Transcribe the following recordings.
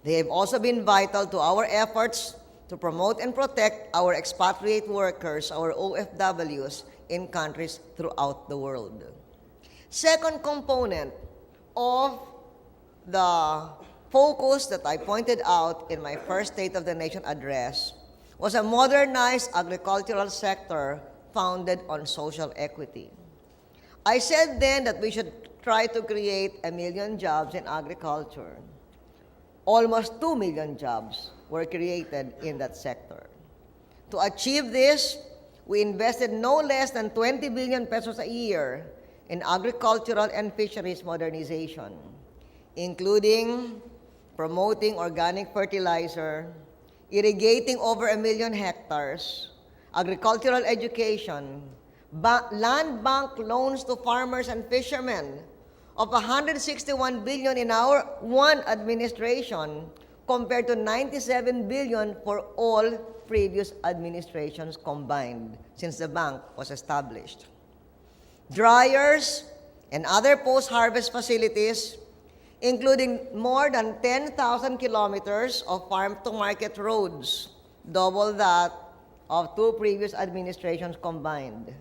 They have also been vital to our efforts to promote and protect our expatriate workers, our OFWs, in countries throughout the world. Second component of the focus that I pointed out in my first State of the Nation address was a modernized agricultural sector founded on social equity. I said then that we should try to create 1 million jobs in agriculture. Almost 2 million jobs were created in that sector. To achieve this, we invested no less than 20 billion pesos a year in agricultural and fisheries modernization, including promoting organic fertilizer, irrigating over 1 million hectares, agricultural education, land bank loans to farmers and fishermen of 161 billion in our one administration compared to 97 billion for all previous administrations combined since the bank was established. Dryers and other post-harvest facilities, including more than 10,000 kilometers of farm-to-market roads, double that of 2 previous administrations combined,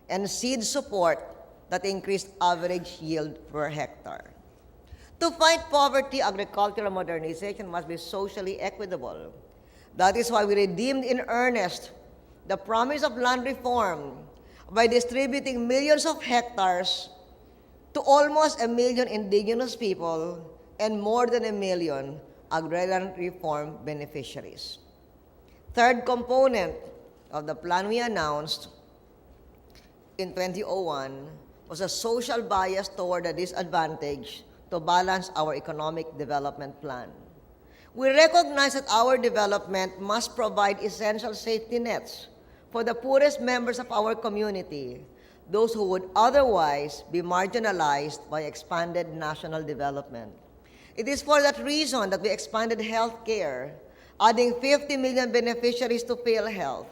and seed support that increased average yield per hectare. To fight poverty, agricultural modernization must be socially equitable. That is why we redeemed in earnest the promise of land reform by distributing millions of hectares to almost 1 million indigenous people and more than 1 million agrarian reform beneficiaries. Third component of the plan we announced in 2001 was a social bias toward the disadvantaged to balance our economic development plan. We recognize that our development must provide essential safety nets for the poorest members of our community, those who would otherwise be marginalized by expanded national development. It is for that reason that we expanded health care, adding 50 million beneficiaries to PhilHealth,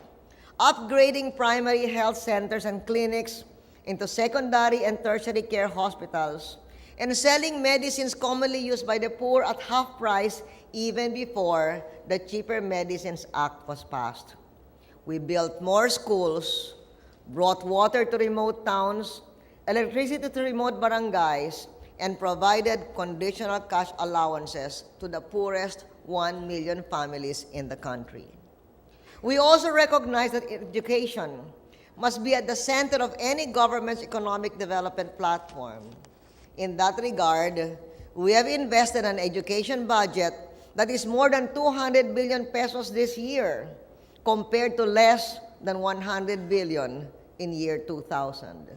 upgrading primary health centers and clinics into secondary and tertiary care hospitals, and selling medicines commonly used by the poor at half price even before the Cheaper Medicines Act was passed. We built more schools, brought water to remote towns, electricity to remote barangays, and provided conditional cash allowances to the poorest 1 million families in the country. We also recognize that education must be at the center of any government's economic development platform. In that regard, we have invested an education budget that is more than 200 billion pesos this year, compared to less than 100 billion in year 2000.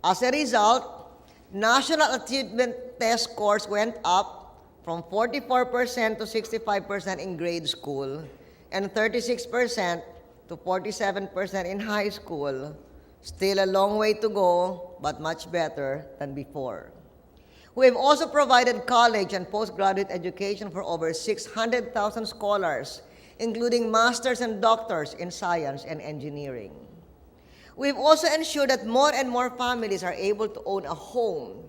As a result, national achievement test scores went up from 44% to 65% in grade school and 36% to 47% in high school. Still a long way to go, but much better than before. We have also provided college and postgraduate education for over 600,000 scholars, including masters and doctors in science and engineering. We've also ensured that more and more families are able to own a home.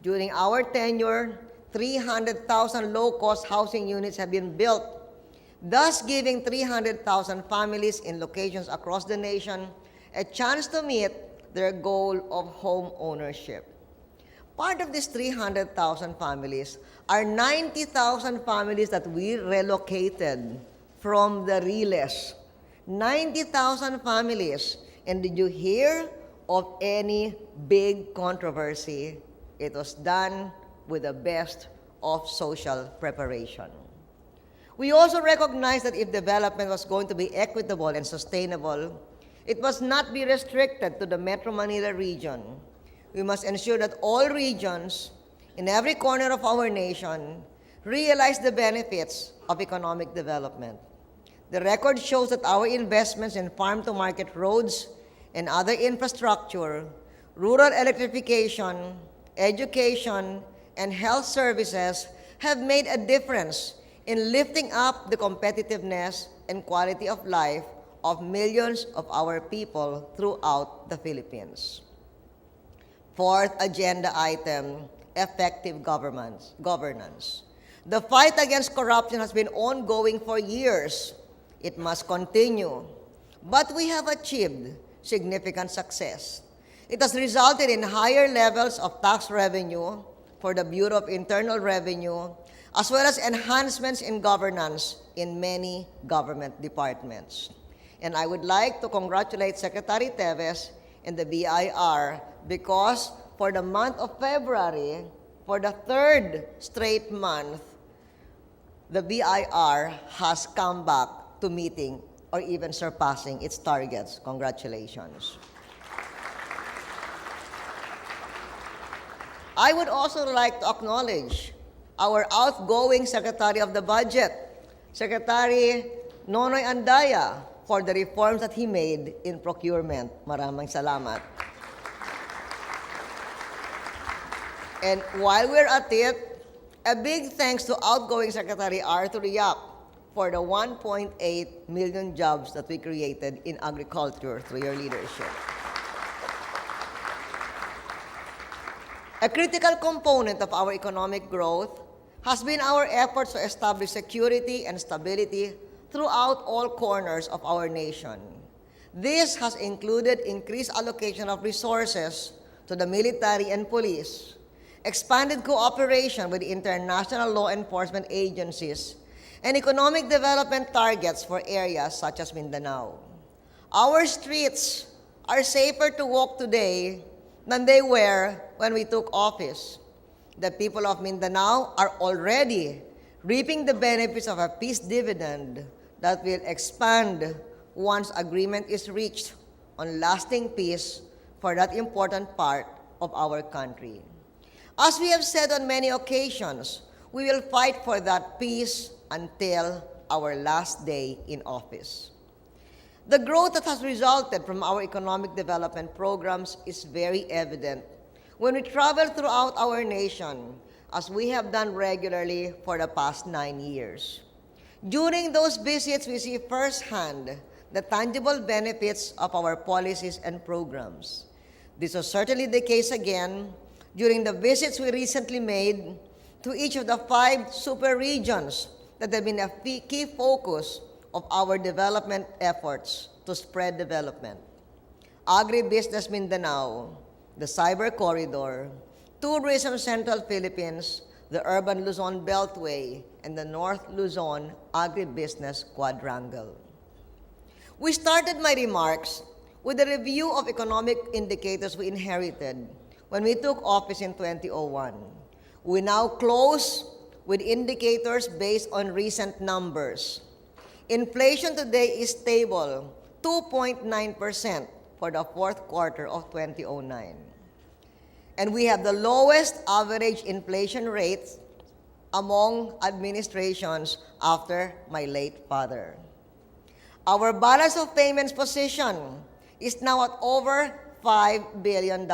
During our tenure, 300,000 low-cost housing units have been built, thus giving 300,000 families in locations across the nation a chance to meet their goal of home ownership. Part of these 300,000 families are 90,000 families that we relocated from the RILES. 90,000 families. And did you hear of any big controversy? It was done with the best of social preparation. We also recognize that if development was going to be equitable and sustainable, it must not be restricted to the Metro Manila region. We must ensure that all regions in every corner of our nation realize the benefits of economic development. The record shows that our investments in farm-to-market roads and other infrastructure, rural electrification, education, and health services have made a difference in lifting up the competitiveness and quality of life of millions of our people throughout the Philippines. Fourth agenda item, effective governance. The fight against corruption has been ongoing for years. It must continue. But we have achieved significant success. It has resulted in higher levels of tax revenue for the Bureau of Internal Revenue, as well as enhancements in governance in many government departments. And I would like to congratulate Secretary Teves and the BIR because for the month of February, for the third straight month, the BIR has come back to meeting or even surpassing its targets. Congratulations. I would also like to acknowledge our outgoing Secretary of the Budget, Secretary Nonoy Andaya, for the reforms that he made in procurement. Maraming salamat. And while we're at it, a big thanks to outgoing Secretary Arthur Yap for the 1.8 million jobs that we created in agriculture through your leadership. A critical component of our economic growth has been our efforts to establish security and stability throughout all corners of our nation. This has included increased allocation of resources to the military and police, expanded cooperation with international law enforcement agencies, and economic development targets for areas such as Mindanao. Our streets are safer to walk today than they were when we took office. The people of Mindanao are already reaping the benefits of a peace dividend that will expand once agreement is reached on lasting peace for that important part of our country. As we have said on many occasions, we will fight for that peace until our last day in office. The growth that has resulted from our economic development programs is very evident when we travel throughout our nation, as we have done regularly for the past 9 years. During those visits, we see firsthand the tangible benefits of our policies and programs. This was certainly the case again during the visits we recently made to each of the 5 super regions that have been a key focus of our development efforts to spread development. Agribusiness Mindanao, the Cyber Corridor, Tourism Central Philippines, the Urban Luzon Beltway, and the North Luzon Agribusiness Quadrangle. We started my remarks with a review of economic indicators we inherited when we took office in 2001. We now close with indicators based on recent numbers. Inflation today is stable, 2.9% for the fourth quarter of 2009. And we have the lowest average inflation rate among administrations after my late father. Our balance of payments position is now at over $5 billion.